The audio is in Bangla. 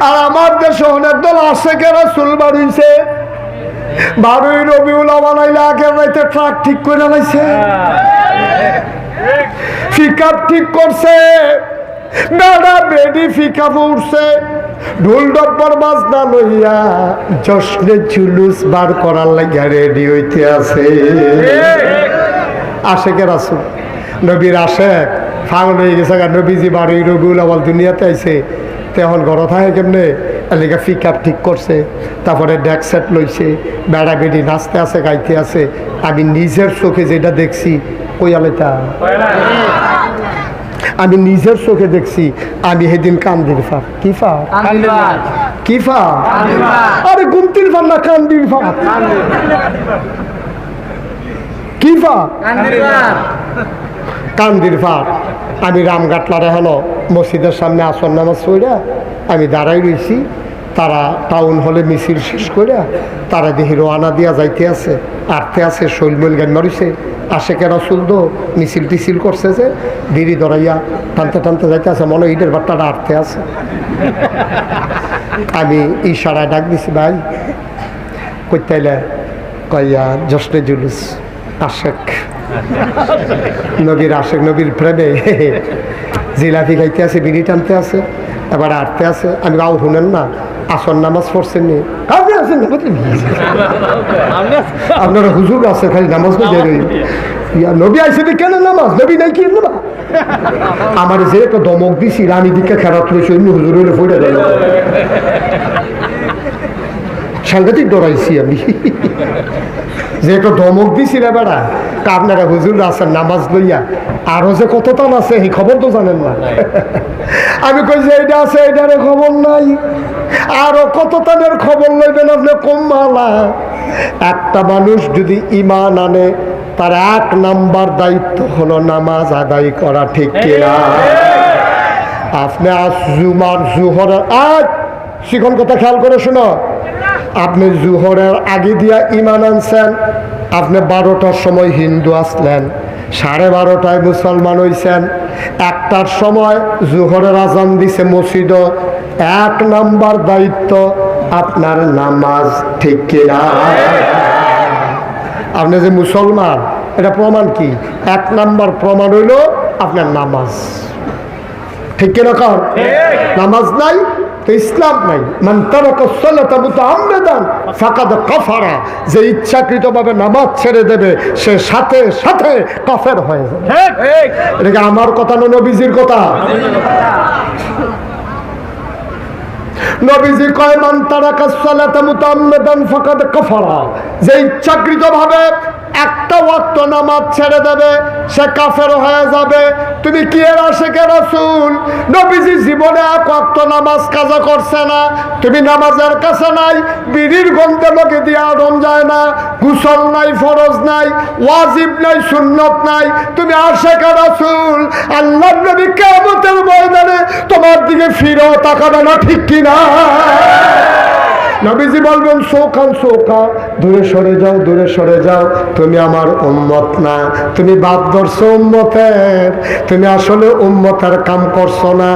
আর আমার দেশে অনেক দল আশেকে রাসূল বাড়িছে 12ই রবিউল আউয়াল আইলা আগের রাতে ট্রাক ঠিক করে লাইছে, পিকআপ ঠিক করছে, বেড়া বেডি পিকআপ উঠছে, ঢোল ডব্বর বাজনা লইয়া জশ্নে জুলুস বার করার লাগা রেডি হইতে আছে। আশেকে রাসূল নবীর আশেক পাগল হয়ে গেছে। নবীজি 12ই রবিউল আউয়াল দুনিয়াতে আইছে, তখন ঘর থাকে কেমনে এলাকা পিকআপ ঠিক করছে, তারপরে ডেক সেট লইছে, বেড়া বেডি নাচতে আছে, গাইতে আছে। আমি নিজের চোখে যেটা দেখছি, কইয়ালেটা আমি নিজের চোখে দেখছি। আমি সেদিন কান্দির ফার কি ফার কি ফার, আরে গুমতির ফার না কান্দির ফার কি ফার কান্দির ফার। আমি রামঘাটলারে হলো মসজিদের সামনে আসর নামাজ পড়া আমি দাঁড়াই রয়েছি। তারা টাউন হলে মিছিল শেষ করে তারা দেখি রোয়ানা দিয়া যাইতে আছে, আটতে আছে, শৈলমৈল গান মারিছে। আশেকে রাসূল তো মিছিল টিছিল করছে যে বিড়ি ধরাইয়া টানতে টানতে যাইতে আছে, মনে ইটের বাট্টাটা আটতে আছে। আমি ইশারায় ডাক দিছি, ভাই কইতাইলে কইয়া জশ্নে জুলুস আশেক নবীর আশেক নবীর প্রেমে জিলাপি খাইতে আছে, বিড়ি টানতে আছে, এবার আটতে আছে। আমি গাও শুনেন না, আসর নামাজ পড়ছেন নি? আপনি আছেন না, আপনারা হুজুর আছে খালি নামাজ নবী আইসে কেন নামাজ নবী নাই কি না? আমার যে একটা দমক দিছি রানী দিকে খেরাত রয়েছে, অন্য হুজুর হইলে ফইরা গেল। সাংঘাতিক ডরাইছি আমি, যে একটা ধমক দিছি রে বেড়া। আপনারা হুজুর আছেন নামাজ লইয়া, আরো যে কত টান আছে এই খবর তো জানেন না। আমি কই যে এইটা আছে এইটার খবর নাই, আরো কত টানের খবর লইবেন আপনি কম মালা। একটা মানুষ যদি ঈমান আনে, তার 1 নাম্বার দায়িত্ব হলো নামাজ আদায় করা, ঠিক কিনা? আপনি আজ জুমার জোহরের শিখন কথা খেয়াল করে শোনো, আপনি জোহরের আগে দিয়া ঈমান আনছেন, আপনি 12টার সময় হিন্দু আসলেন, 12:30টায় মুসলমান হইছেন, 1টার সময় জোহরের আজান দিছে মসজিদ। 1 নাম্বার দায়িত্ব আপনার নামাজ, ঠিক কিনা? আপনি যে মুসলমান এটা প্রমাণ কি? 1 নাম্বার প্রমাণ হইল আপনার নামাজ, ঠিক কিনা? কারণ নামাজ নাই তো ইসলাম নাই। মান তারাকা সালাতা মুতাআম্মিদান ফাকাদ কাফারা, যে ইচ্ছাকৃতভাবে নামাজ ছেড়ে দেবে সে সাথে সাথে কাফের হয়ে যাবে। এটা কি আমার কথা না নবীজির কথা? নবীজি কয় মান তারাকা সালাতা মুতাআম্মিদান ফাকাদ কাফারা, যে ইচ্ছাকৃতভাবে একটা ওয়াক্ত নামাজ ছেড়ে দেবে সে কাফের হয়ে যাবে। তুমি কি এর আশেকে রাসূল? নবীজি জীবনে 1 ওয়াক্ত নামাজ কাজা করছে না, তুমি নামাজের কাছে নাই, বিড়ির গন্ধে লোকে দিয়ে আদম যায় না, গোসল নাই, ফরজ নাই, ওয়াজিব নাই, সুন্নত নাই, তুমি আশেকে রাসূল। আল্লাহর নবী কিয়ামতের ময়দানে তোমার দিকে ফিরেও তাকাবে না, ঠিক কিনা? নবীজি বলবেন সৌখান সৌখা, দূরে সরে যাও, দূরে সরে যাও, তুমি আমার উম্মত না, তুমি বাপ ধরছো উম্মতের, তুমি আসলে উম্মতের কাম করছো না।